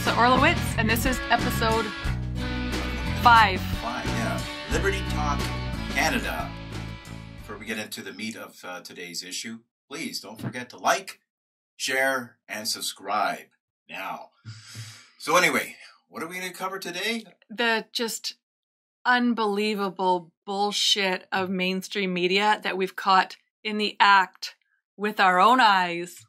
Melissa Orlowitz, and this is episode 5. Yeah. Liberty Talk Canada. Before we get into the meat of today's issue, please don't forget to like, share, and subscribe now. So anyway, what are we going to cover today? The just unbelievable bullshit of mainstream media that we've caught in the act with our own eyes.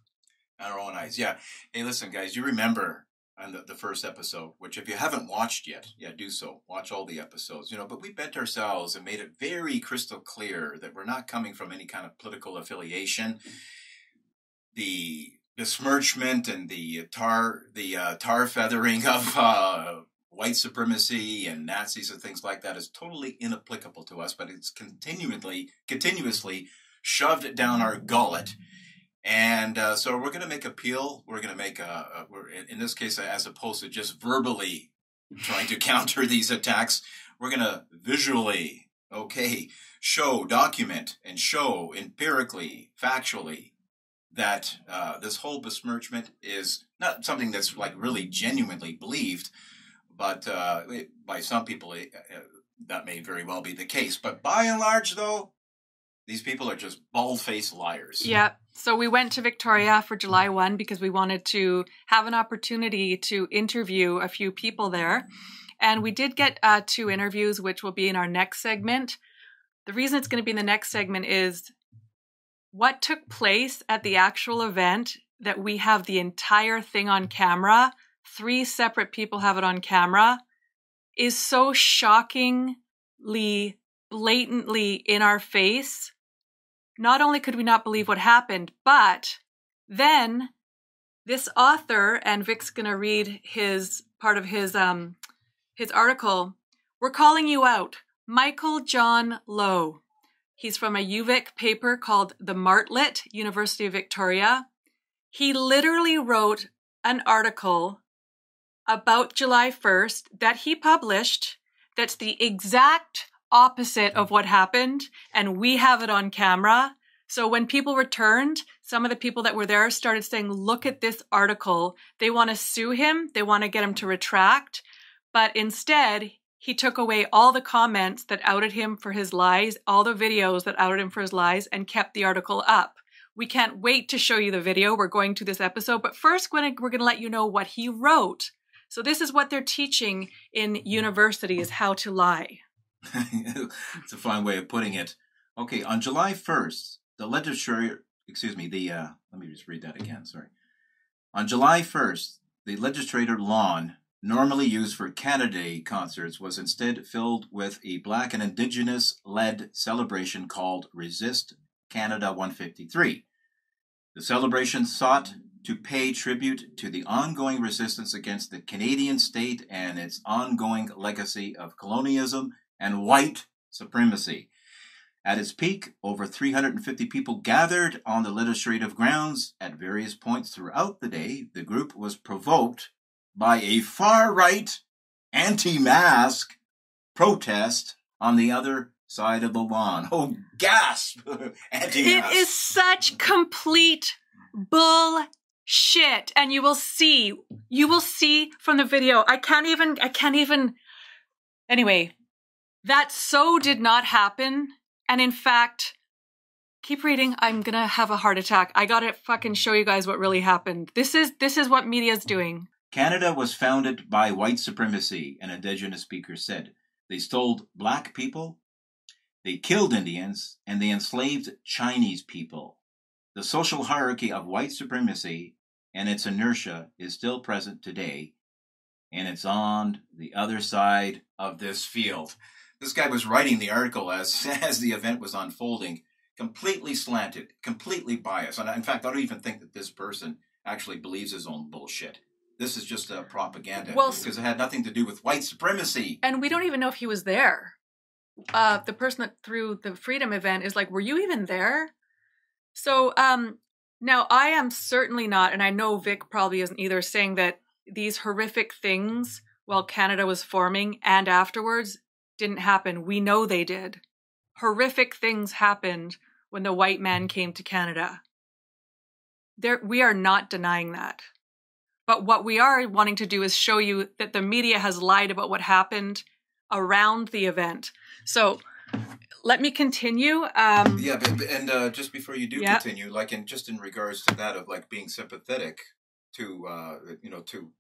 Our own eyes, yeah. Hey, listen, guys, you remember on the first episode, which if you haven't watched yet, do so. Watch all the episodes, but we bent ourselves and made it very crystal clear that we're not coming from any kind of political affiliation. The besmirchment and the tar feathering of white supremacy and Nazis and things like that is totally inapplicable to us, but it's continuously shoved down our gullet. And so we're going to make appeal. We're going to make in this case, as opposed to just verbally trying to counter these attacks, we're going to visually, document and show empirically, factually that this whole besmirchment is not something that's like really genuinely believed, but by some people that may very well be the case. But by and large, though, these people are just bald-faced liars. Yeah. So we went to Victoria for July 1 because we wanted to have an opportunity to interview a few people there. And we did get 2 interviews, which will be in our next segment. The reason it's going to be in the next segment is what took place at the actual event, that we have the entire thing on camera. 3 separate people have it on camera, is so shockingly, blatantly in our face. Not only could we not believe what happened, but then this author, and Vic's going to read part of his article. We're calling you out. Michael John Lowe. He's from a UVic paper called The Martlet, University of Victoria. He literally wrote an article about July 1st that he published that's the exact opposite of what happened, and we have it on camera. So when people returned, some of the people that were there started saying, look at this article. They want to sue him. They want to get him to retract. But instead, he took away all the comments that outed him for his lies, all the videos that outed him for his lies, and kept the article up. We can't wait to show you the video. We're going to this episode. But first, we're going to let you know what he wrote. So this is what they're teaching in university, is how to lie. It's a fine way of putting it. Okay, on July 1st, the legislature, let me just read that again, sorry. On July 1st, the legislature lawn, normally used for Canada Day concerts, was instead filled with a Black and Indigenous-led celebration called Resist Canada 153. The celebration sought to pay tribute to the ongoing resistance against the Canadian state and its ongoing legacy of colonialism and white supremacy. At its peak, over 350 people gathered on the legislative grounds. At various points throughout the day, the group was provoked by a far-right anti-mask protest on the other side of the lawn. Oh, gasp! Anti-mask. It is such complete bullshit. And you will see from the video. I can't even, anyway. That so did not happen. And in fact, keep reading. I'm going to have a heart attack. I got to fucking show you guys what really happened. This is what media's doing. Canada was founded by white supremacy, an Indigenous speaker said. They stole Black people, they killed Indians, and they enslaved Chinese people. The social hierarchy of white supremacy and its inertia is still present today, and it's on the other side of this field. This guy was writing the article as the event was unfolding, completely slanted, completely biased. And in fact, I don't even think that this person actually believes his own bullshit. This is just propaganda, because it had nothing to do with white supremacy. And we don't even know if he was there. The person that threw the Freedom event is like, were you even there? So now I am certainly not, and I know Vic probably isn't either, saying that these horrific things while Canada was forming and afterwards didn't happen. We know they did. Horrific things happened when the white man came to Canada. We are not denying that. But what we are wanting to do is show you that the media has lied about what happened around the event. So let me continue. Just before you do continue, like in regards to that of like being sympathetic to to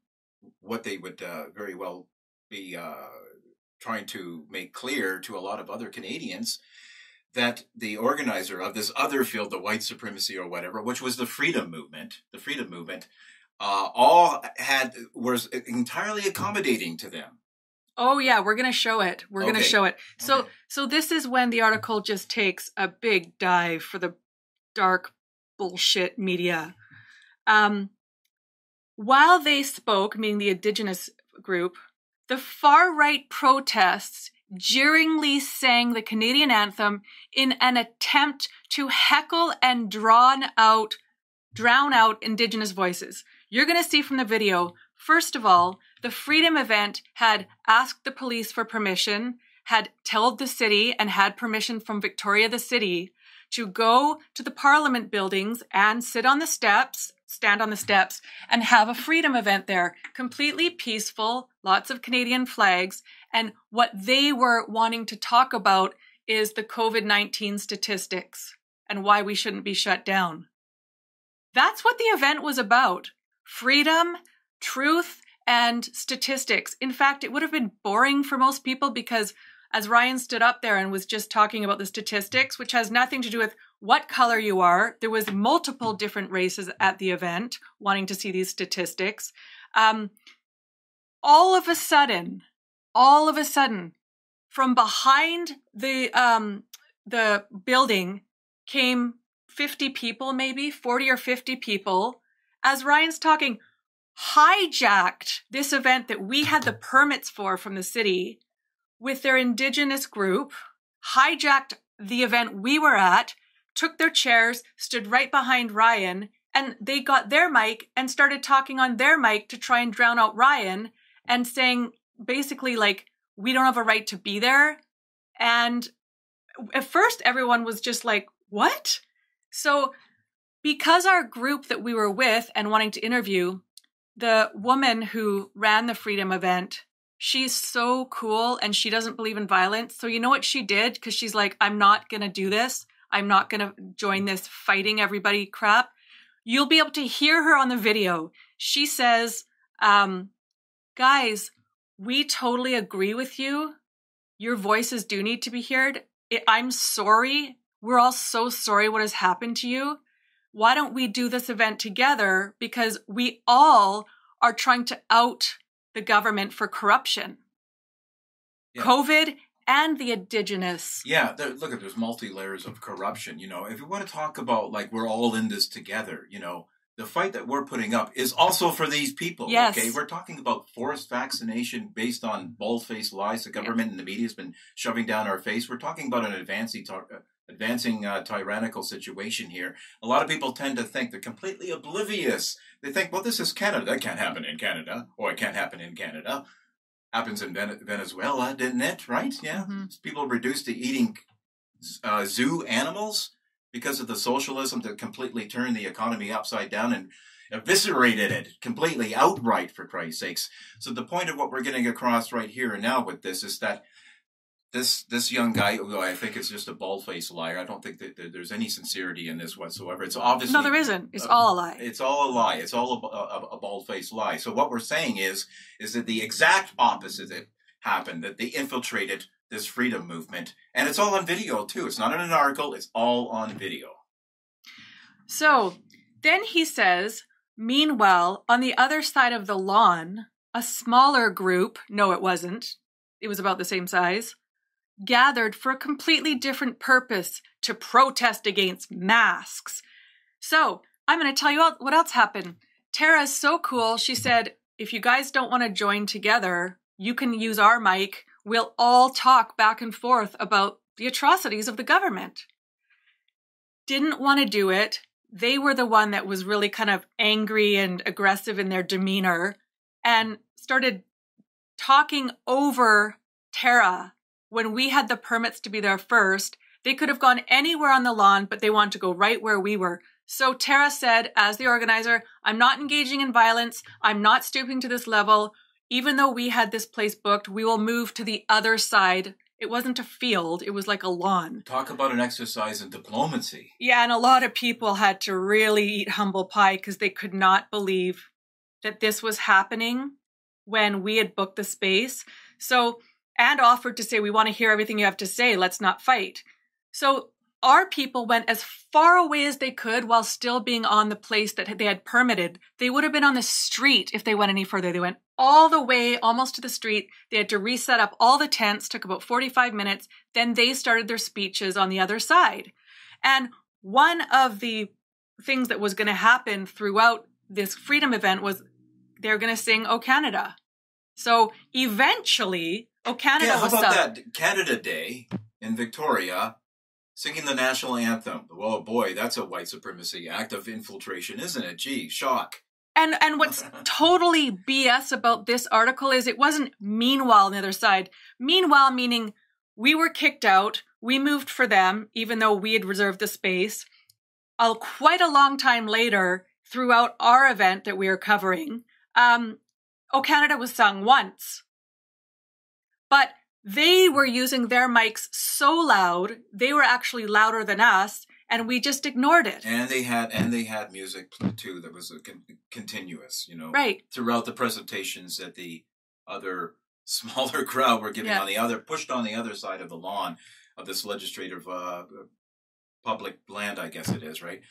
what they would very well be trying to make clear to a lot of other Canadians, that the organizer of this other field, the white supremacy or whatever, which was the freedom movement, was entirely accommodating to them. Oh yeah, we're going to show it. We're going to show it. So this is when the article just takes a big dive for the dark bullshit media. While they spoke, meaning the Indigenous group, the far-right protests jeeringly sang the Canadian anthem in an attempt to heckle and drown out Indigenous voices. You're going to see from the video, first of all, the Freedom event had asked the police for permission, had told the city and had permission from Victoria, the city, to go to the Parliament buildings and stand on the steps, and have a freedom event there. Completely peaceful, lots of Canadian flags. And what they were wanting to talk about is the COVID-19 statistics and why we shouldn't be shut down. That's what the event was about. Freedom, truth, and statistics. In fact, it would have been boring for most people because as Ryan stood up there and was just talking about the statistics, which has nothing to do with what color you are, there was multiple different races at the event wanting to see these statistics. All of a sudden, from behind the building came 50 people, maybe 40 or 50 people, as Ryan's talking, hijacked this event that we had the permits for from the city with their Indigenous group, hijacked the event we were at, took their chairs, stood right behind Ryan, and they got their mic and started talking on their mic to try and drown out Ryan and saying basically like, we don't have a right to be there. And at first everyone was just like, what? So because our group that we were with and wanting to interview, the woman who ran the Freedom event, she's so cool and she doesn't believe in violence. So you know what she did? Because she's like, I'm not going to do this. I'm not going to join this fighting everybody crap. You'll be able to hear her on the video. She says, guys, we totally agree with you. Your voices do need to be heard. I'm sorry. We're all so sorry what has happened to you. Why don't we do this event together? Because we all are trying to out the government for corruption. Yeah. COVID and the Indigenous. Yeah, look, there's multi-layers of corruption. If you want to talk about like we're all in this together, the fight that we're putting up is also for these people. Yes. Okay, we're talking about forced vaccination based on bald-faced lies the government and the media has been shoving down our face. We're talking about an advancing tyrannical situation here. A lot of people tend to think they're completely oblivious. They think, well, this is Canada. That can't happen in Canada, or it can't happen in Canada. Happens in Venezuela, didn't it? Right? Yeah. Mm-hmm. People reduced to eating zoo animals because of the socialism that completely turned the economy upside down and eviscerated it completely outright, for Christ's sakes. So the point of what we're getting across right here and now with this is that this young guy, although I think it's just a bald-faced liar, I don't think that there's any sincerity in this whatsoever. It's obviously... No, there isn't. It's all a lie. It's all a lie. It's all a bald-faced lie. So what we're saying is that the exact opposite happened, that they infiltrated this freedom movement. And it's all on video, too. It's not in an article. It's all on video. So then he says, meanwhile, on the other side of the lawn, a smaller group, no, it wasn't, it was about the same size, gathered for a completely different purpose, to protest against masks. So I'm going to tell you what else happened. Tara's so cool. She said, if you guys don't want to join together, you can use our mic. We'll all talk back and forth about the atrocities of the government. Didn't want to do it. They were the one that was really kind of angry and aggressive in their demeanor and started talking over Tara. When we had the permits to be there first, they could have gone anywhere on the lawn, but they wanted to go right where we were. So Tara said, as the organizer, I'm not engaging in violence. I'm not stooping to this level. Even though we had this place booked, we will move to the other side. It wasn't a field. It was like a lawn. Talk about an exercise in diplomacy. Yeah, and a lot of people had to really eat humble pie because they could not believe that this was happening when we had booked the space. So, and offered to say, we want to hear everything you have to say. Let's not fight. So our people went as far away as they could while still being on the place that they had permitted. They would have been on the street if they went any further. They went all the way almost to the street. They had to reset up all the tents, took about 45 minutes. Then they started their speeches on the other side. And one of the things that was going to happen throughout this freedom event was they're going to sing "O Canada." So eventually, "O Canada" how was about sung. that Canada Day in Victoria, singing the national anthem? Oh boy, that's a white supremacy act of infiltration, isn't it? Gee, shock. And what's totally BS about this article is it wasn't meanwhile on the other side. Meanwhile meaning we were kicked out, we moved for them, even though we had reserved the space. Quite a long time later, throughout our event that we are covering, "O Canada" was sung once. But they were using their mics so loud, they were actually louder than us, and we just ignored it. And they had music too that was continuous, right, throughout the presentations that the other smaller crowd were giving pushed on the other side of the lawn of this legislative public land, I guess it is, right?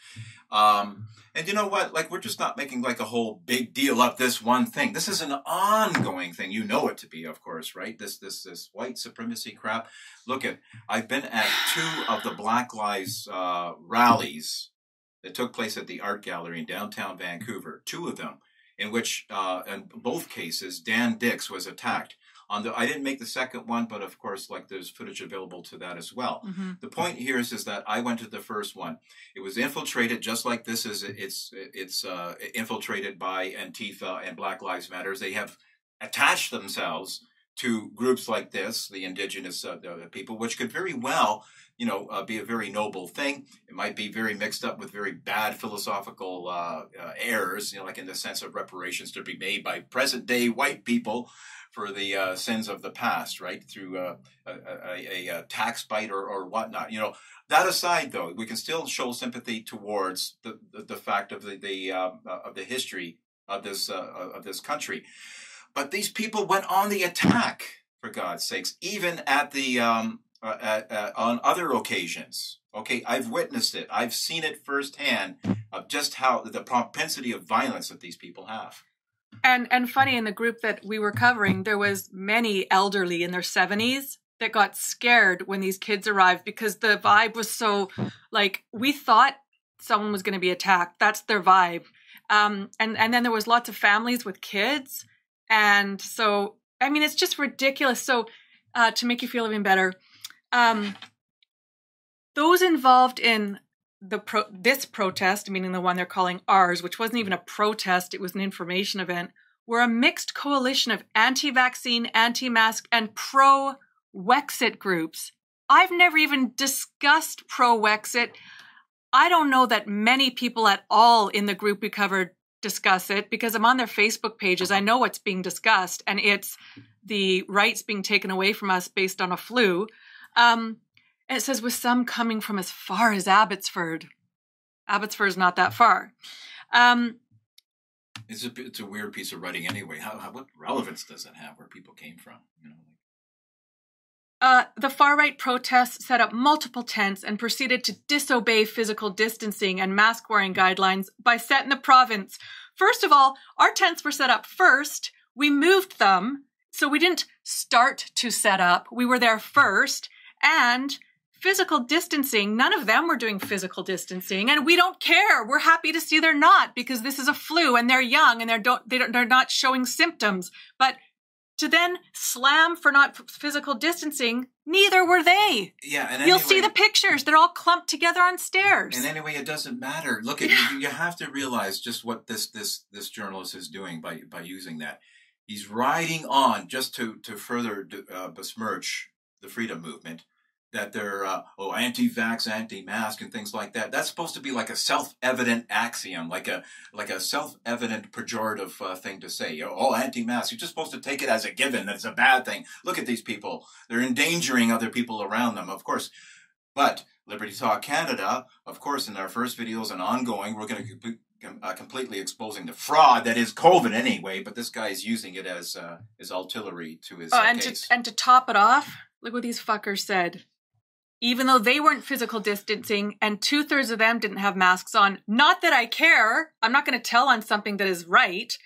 And you know what? Like, we're just not making like a whole big deal of this one thing. This is an ongoing thing. You know it to be, of course, right? This white supremacy crap. Look I've been at 2 of the Black Lives rallies that took place at the Art Gallery in downtown Vancouver. 2 of them, in which, in both cases, Dan Dix was attacked. I didn't make the second one, but of course, like, there's footage available to that as well. Mm-hmm. The point here is that I went to the first one. It was infiltrated just like this is. It's infiltrated by Antifa and Black Lives Matter. They have attached themselves to groups like this, the indigenous people, which could very well, be a very noble thing. It might be very mixed up with very bad philosophical errors, like in the sense of reparations to be made by present-day white people for the sins of the past, right, through a tax bite or whatnot. That aside, though, we can still show sympathy towards the fact of the history of this country. But these people went on the attack, for God's sakes, even at the on other occasions. Okay, I've witnessed it. I've seen it firsthand of just how the propensity of violence that these people have. And funny, in the group that we were covering, there was many elderly in their 70s that got scared when these kids arrived because the vibe was so, like, we thought someone was going to be attacked. That's their vibe. And then there was lots of families with kids. And so, I mean, it's just ridiculous. So to make you feel even better, those involved in this protest, meaning the one they're calling ours, which wasn't even a protest, it was an information event, were a mixed coalition of anti-vaccine, anti-mask, and pro-Wexit groups. I've never even discussed pro-Wexit. I don't know that many people at all in the group we covered discuss it because I'm on their Facebook pages. I know what's being discussed, and it's the rights being taken away from us based on a flu. And it says, with some coming from as far as Abbotsford. Abbotsford's not that far. It's a weird piece of writing anyway. What relevance does it have where people came from? The far-right protests set up multiple tents and proceeded to disobey physical distancing and mask-wearing guidelines by set in the province. First of all, our tents were set up first. We moved them, so we didn't start to set up. We were there first. And physical distancing, none of them were doing physical distancing, and we don't care. We're happy to see they're not because this is a flu and they're young and they're not showing symptoms. But to then slam for not physical distancing, neither were they. Yeah, and you'll see the pictures; they're all clumped together on stairs. And anyway, it doesn't matter. Look, you have to realize just what this journalist is doing by using that. He's riding on just to further besmirch the freedom movement. that they're anti-vax, anti-mask, and things like that. That's supposed to be like a self-evident axiom, like a self-evident pejorative thing to say. Anti-mask. You're just supposed to take it as a given. That's a bad thing. Look at these people. They're endangering other people around them, of course. But Liberty Talk Canada, of course, in our first videos and ongoing, we're going to be completely exposing the fraud that is COVID anyway. But this guy is using it as artillery to his case. And to top it off, look what these fuckers said. Even though they weren't physical distancing and 2/3 of them didn't have masks on, not that I care, I'm not going to tell on something that is right.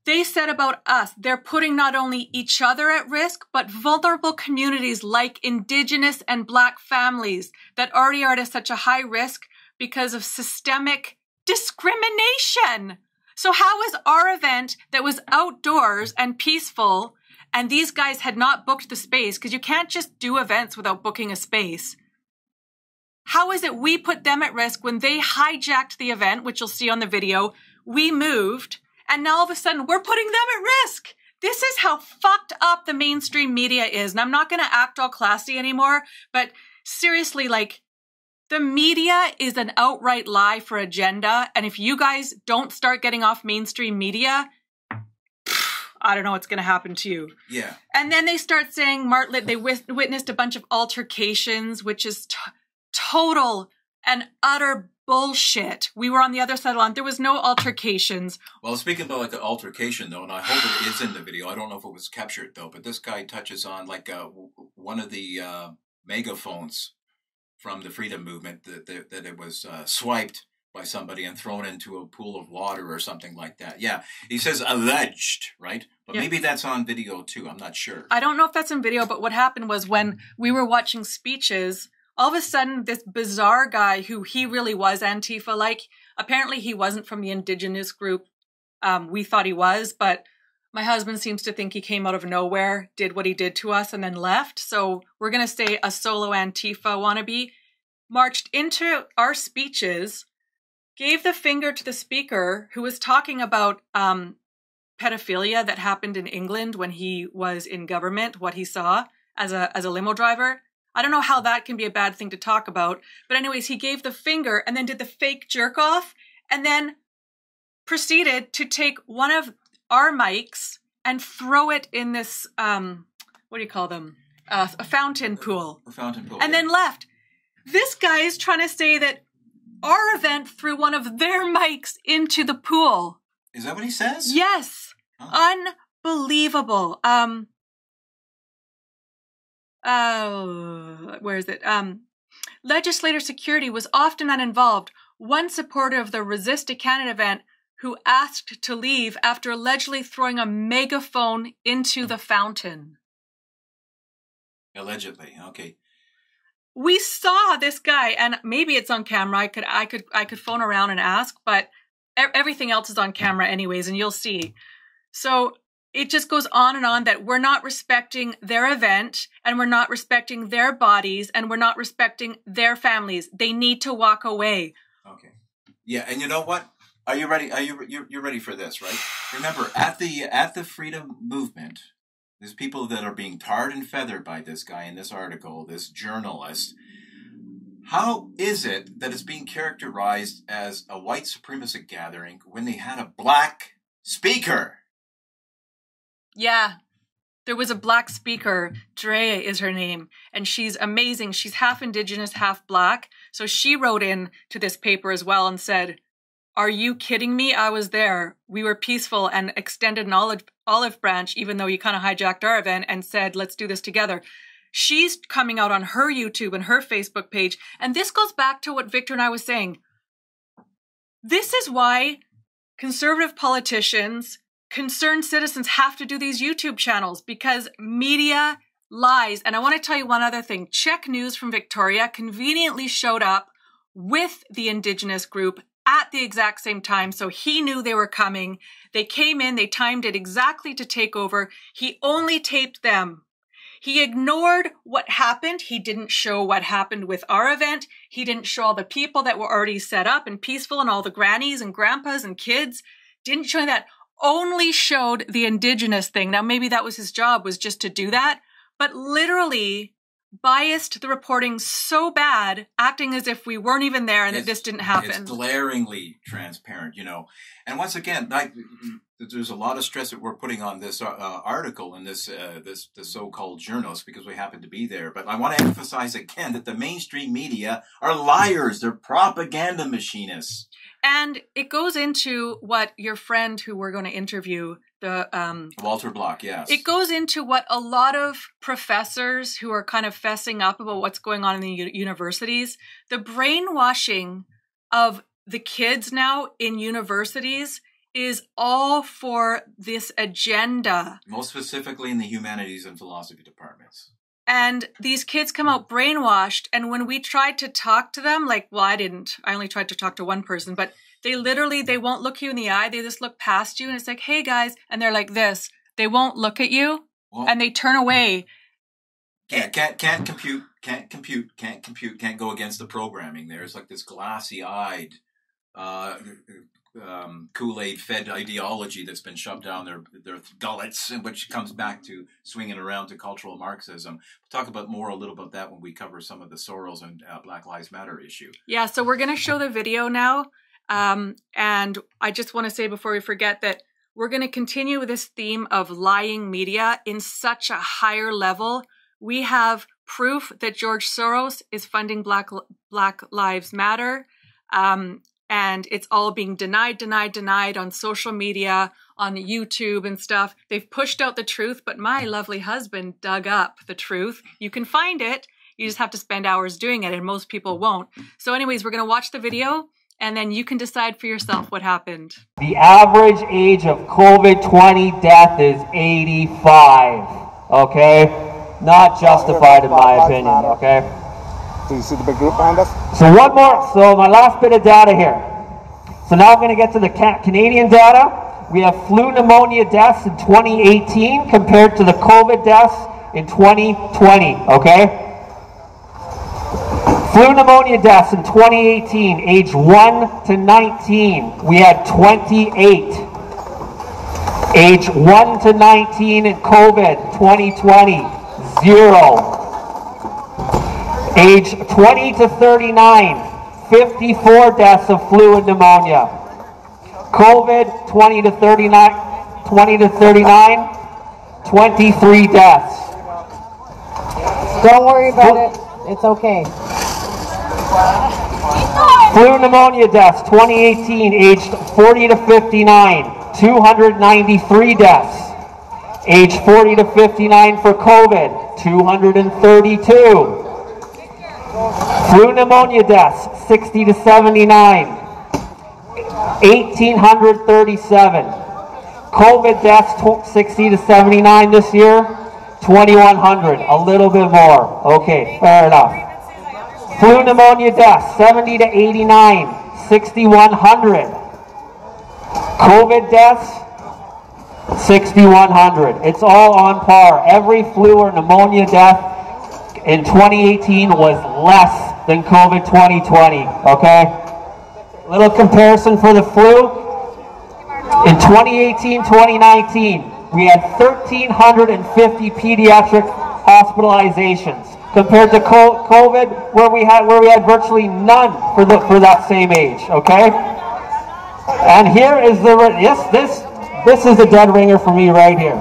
They said about us, they're putting not only each other at risk, but vulnerable communities like Indigenous and Black families that already are at such a high risk because of systemic discrimination. So how is our event that was outdoors and peaceful, and these guys had not booked the space, because you can't just do events without booking a space. How is it we put them at risk when they hijacked the event, which you'll see on the video, we moved, and now all of a sudden we're putting them at risk? This is how fucked up the mainstream media is. And I'm not going to act all classy anymore, but seriously, like, the media is an outright lie for agenda. And if you guys don't start getting off mainstream media, I don't know what's going to happen to you. Yeah. And then they start saying they witnessed a bunch of altercations, which is total and utter bullshit. We were on the other side of the line. There was no altercations. Well, speaking about like the altercation, though, and I hope it is in the video. I don't know if it was captured, though, but this guy touches on like one of the megaphones from the freedom movement that it was swiped by somebody and thrown into a pool of water or something like that. Yeah, he says alleged, right? But yeah, maybe that's on video too. I'm not sure. I don't know if that's in video, but what happened was when we were watching speeches, all of a sudden this bizarre guy who he really was Antifa-like, apparently he wasn't from the Indigenous group. We thought he was, but my husband seems to think he came out of nowhere, did what he did to us, and then left. So we're going to say a solo Antifa wannabe marched into our speeches, gave the finger to the speaker who was talking about pedophilia that happened in England when he was in government, what he saw as a limo driver. I don't know how that can be a bad thing to talk about. But anyways, he gave the finger and then did the fake jerk off and then proceeded to take one of our mics and throw it in this, what do you call them? A fountain pool. A fountain pool. And then left. This guy is trying to say that our event threw one of their mics into the pool. Is that what he says? Yes. Huh. Unbelievable. Where is it? Legislator security was often uninvolved. One supporter of the Resist to Canada event who asked to leave after allegedly throwing a megaphone into the fountain. Allegedly, okay. We saw this guy, and maybe it's on camera. I could phone around and ask, but everything else is on camera anyways, and you'll see. So it just goes on and on that we're not respecting their event, and we're not respecting their bodies, and we're not respecting their families. They need to walk away. Okay. Yeah, and you know what? Are you ready? You're ready for this, right? Remember, at the freedom movement, there's people that are being tarred and feathered by this guy in this article, this journalist. How is it that it's being characterized as a white supremacist gathering when they had a black speaker? Yeah, there was a black speaker. Drea is her name, and she's amazing. She's half Indigenous, half black. So she wrote in to this paper as well and said, "Are you kidding me? I was there. We were peaceful and extended an olive branch, even though you kind of hijacked our event and said, let's do this together." She's coming out on her YouTube and her Facebook page. And this goes back to what Victor and I was saying. This is why conservative politicians, concerned citizens have to do these YouTube channels, because media lies. And I want to tell you one other thing. Check News from Victoria conveniently showed up with the Indigenous group at the exact same time. So he knew they were coming. They came in, they timed it exactly to take over. He only taped them. He ignored what happened. He didn't show what happened with our event. He didn't show all the people that were already set up and peaceful and all the grannies and grandpas and kids. Didn't show that. Only showed the Indigenous thing. Now, maybe that was his job, was just to do that. But literally, biased the reporting so bad, acting as if we weren't even there and that this didn't happen. It's glaringly transparent, you know. And once again, there's a lot of stress that we're putting on this article and this so-called journalist because we happen to be there. But I want to emphasize again that the mainstream media are liars. They're propaganda machinists. And it goes into what your friend who we're going to interview, Walter Block, yes. It goes into what a lot of professors who are kind of fessing up about what's going on in the universities, the brainwashing of the kids now in universities is all for this agenda. Most specifically in the humanities and philosophy departments. And these kids come out brainwashed. And when we tried to talk to them, like, well, I only tried to talk to one person, but they won't look you in the eye. They just look past you. And it's like, hey guys. And they're like this, they won't look at you and they turn away. Can't compute, can't go against the programming. There's like this glassy-eyed, Kool-Aid fed ideology that's been shoved down their gullets, which comes back to swinging around to cultural Marxism. We'll talk about a little about that when we cover some of the Soros and Black Lives Matter issue. Yeah, so we're going to show the video now. And I just want to say before we forget that we're going to continue with this theme of lying media in such a higher level. We have proof that George Soros is funding Black Lives Matter. And it's all being denied on social media, on YouTube and stuff. They've pushed out the truth, but my lovely husband dug up the truth. You can find it. You just have to spend hours doing it, and most people won't. So anyways, we're going to watch the video, and then you can decide for yourself what happened. The average age of COVID-20 death is 85, okay? Not justified in my opinion, okay? Do you see the big group behind us? So one more, so my last bit of data here. So now I'm going to get to the Canadian data. We have flu pneumonia deaths in 2018 compared to the COVID deaths in 2020, okay? Flu pneumonia deaths in 2018, age 1 to 19, we had 28. Age 1 to 19 in COVID, 2020, 0. Age 20 to 39, 54 deaths of flu and pneumonia. COVID, 20 to 39, 23 deaths. Don't worry about it. It's okay. Flu pneumonia deaths, 2018, aged 40 to 59, 293 deaths. Age 40 to 59 for COVID, 232. Flu pneumonia deaths, 60 to 79, 1,837. COVID deaths, 60 to 79 this year, 2,100. A little bit more. Okay, fair enough. Flu pneumonia deaths, 70 to 89, 6,100. COVID deaths, 6,100. It's all on par. Every flu or pneumonia death in 2018 was less than COVID 2020, okay? Little comparison for the flu. In 2018-2019, we had 1,350 pediatric hospitalizations compared to COVID, where we had virtually none for that same age, okay? And here is this is a dead ringer for me right here.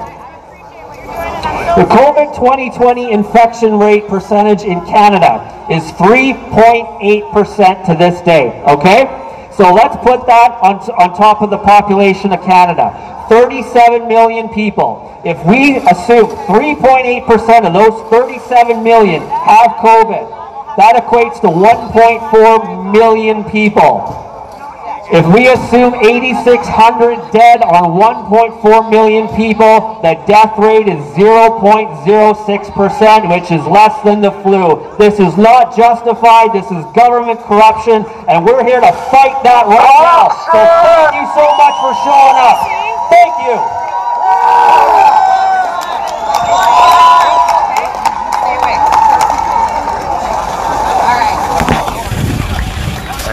The COVID 2020 infection rate percentage in Canada is 3.8% to this day, okay? So let's put that on top of the population of Canada. 37 million people. If we assume 3.8% of those 37 million have COVID, that equates to 1.4 million people. If we assume 8,600 dead on 1.4 million people, the death rate is 0.06%, which is less than the flu. This is not justified. This is government corruption, and we're here to fight that right now. So thank you so much for showing up. Thank you.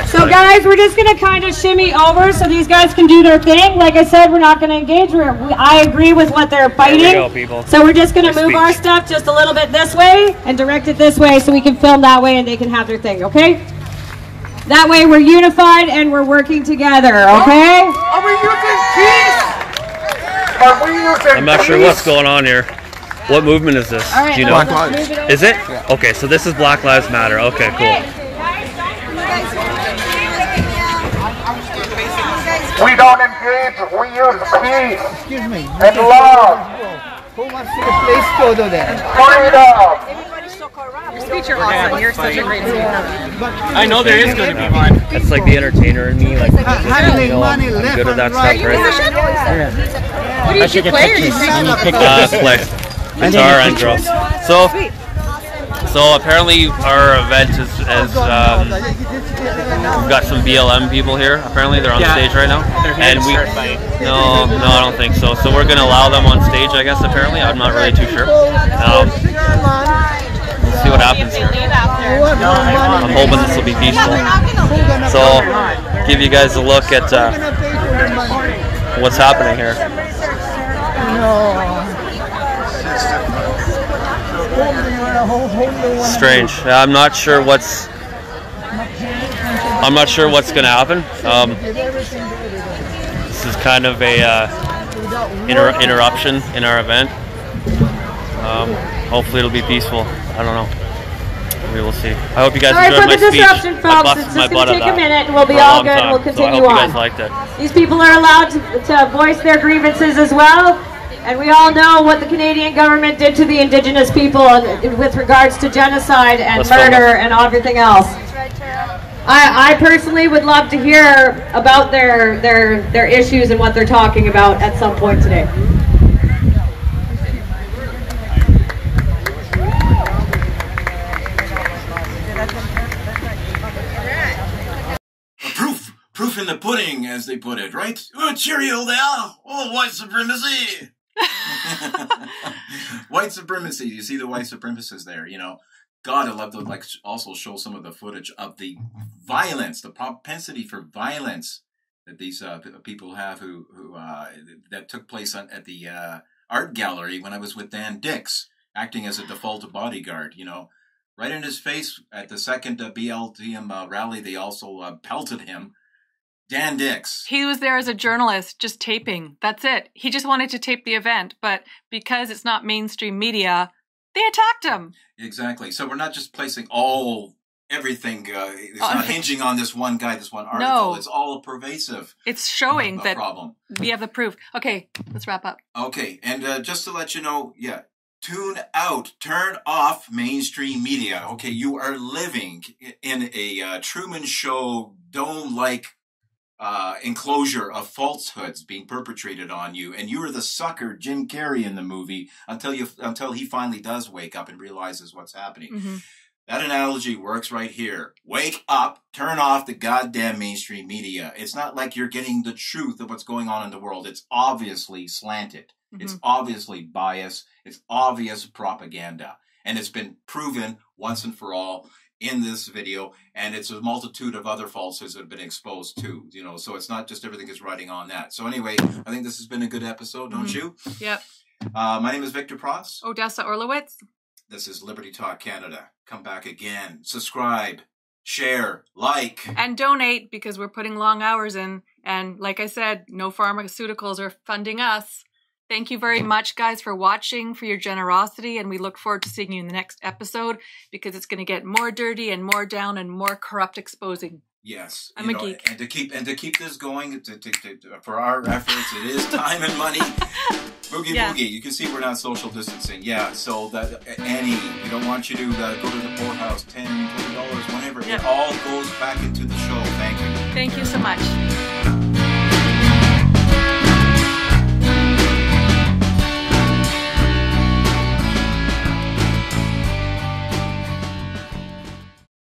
So guys, guys, we're just going to kind of shimmy over so these guys can do their thing. Like I said, we're not going to engage. I agree with what they're fighting. There we go, people. So we're just going to move speech. our stuff just a little bit this way and direct it this way so we can film that way and they can have their thing, okay? That way we're unified and we're working together, okay? Are we using peace? Are we using I'm not sure what's going on here. What movement is this? All right, Do you know? let's move it over. Is it? Okay, so this is Black Lives Matter. Okay, cool. We don't engage, we use peace. Excuse me. And love. Who wants to see the place photo then? Freedom. You're awesome. You're such a great speaker. I know there is going to be one. That's like the entertainer in me. Like, Handling you know, money I'm left good at that and stuff, right. right? What did you play? Or you sing? Play. Guitar and drums. So apparently our event is we've got some BLM people here. Apparently they're on stage right now, and we no, I don't think so. So we're gonna allow them on stage, I guess. Apparently, I'm not really too sure. We'll see what happens here. I'm hoping this will be peaceful. So I'll give you guys a look at what's happening here. Strange. I'm not sure what's going to happen. This is kind of a interruption in our event. Hopefully it'll be peaceful. I don't know. We will see. I hope you guys enjoyed my speech. Disruption, folks. I busted It's my just going butt to take at a that minute and we'll be for a all long good. time. We'll So I continue hope you on. guys liked it. These people are allowed to voice their grievances as well. And we all know what the Canadian government did to the Indigenous people with regards to genocide and murder and everything else. I personally would love to hear about their issues and what they're talking about at some point today. Proof in the pudding, as they put it, right? Oh, cheerio there! Oh, white supremacy! White supremacy. You see the white supremacists there, you know. God, I'd love to also show some of the footage of the violence, the propensity for violence that these people have who that took place at the art gallery when I was with Dan Dix, acting as a default bodyguard, you know. Right in his face at the second BLTM rally, they also pelted him. Dan Dix. He was there as a journalist, just taping. That's it. He just wanted to tape the event, but because it's not mainstream media, they attacked him. Exactly. So we're not just placing everything. It's not hinging on this one guy, this one article. No. It's all pervasive. It's showing that problem. We have the proof. Okay, let's wrap up. Okay, and just to let you know, tune out, turn off mainstream media. Okay, you are living in a Truman Show dome-like enclosure of falsehoods being perpetrated on you, and you are the sucker, Jim Carrey, in the movie until he finally does wake up and realizes what's happening. Mm-hmm. That analogy works right here. Wake up, turn off the goddamn mainstream media. It's not like you're getting the truth of what's going on in the world. It's obviously slanted. Mm-hmm. It's obviously biased. It's obvious propaganda, and it's been proven once and for all in this video, and it's a multitude of other falsehoods that have been exposed too, you know, so it's not just everything is riding on that. So anyway, I think this has been a good episode, don't you? Yep. My name is Victor Pross. Odessa Orlowitz. This is Liberty Talk Canada. Come back again. Subscribe, share, like. And donate, because we're putting long hours in, and like I said, no pharmaceuticals are funding us. Thank you very much, guys, for watching, for your generosity, and we look forward to seeing you in the next episode because it's going to get more dirty and more down and more corrupt exposing. Yes, I'm a geek. And to keep this going, for our efforts, it is time and money. Boogie boogie. You can see we're not social distancing. Yeah, so that Annie, we don't want you to go to the poorhouse. $10, $20, whatever. It all goes back into the show. Thank you. Thank you so much.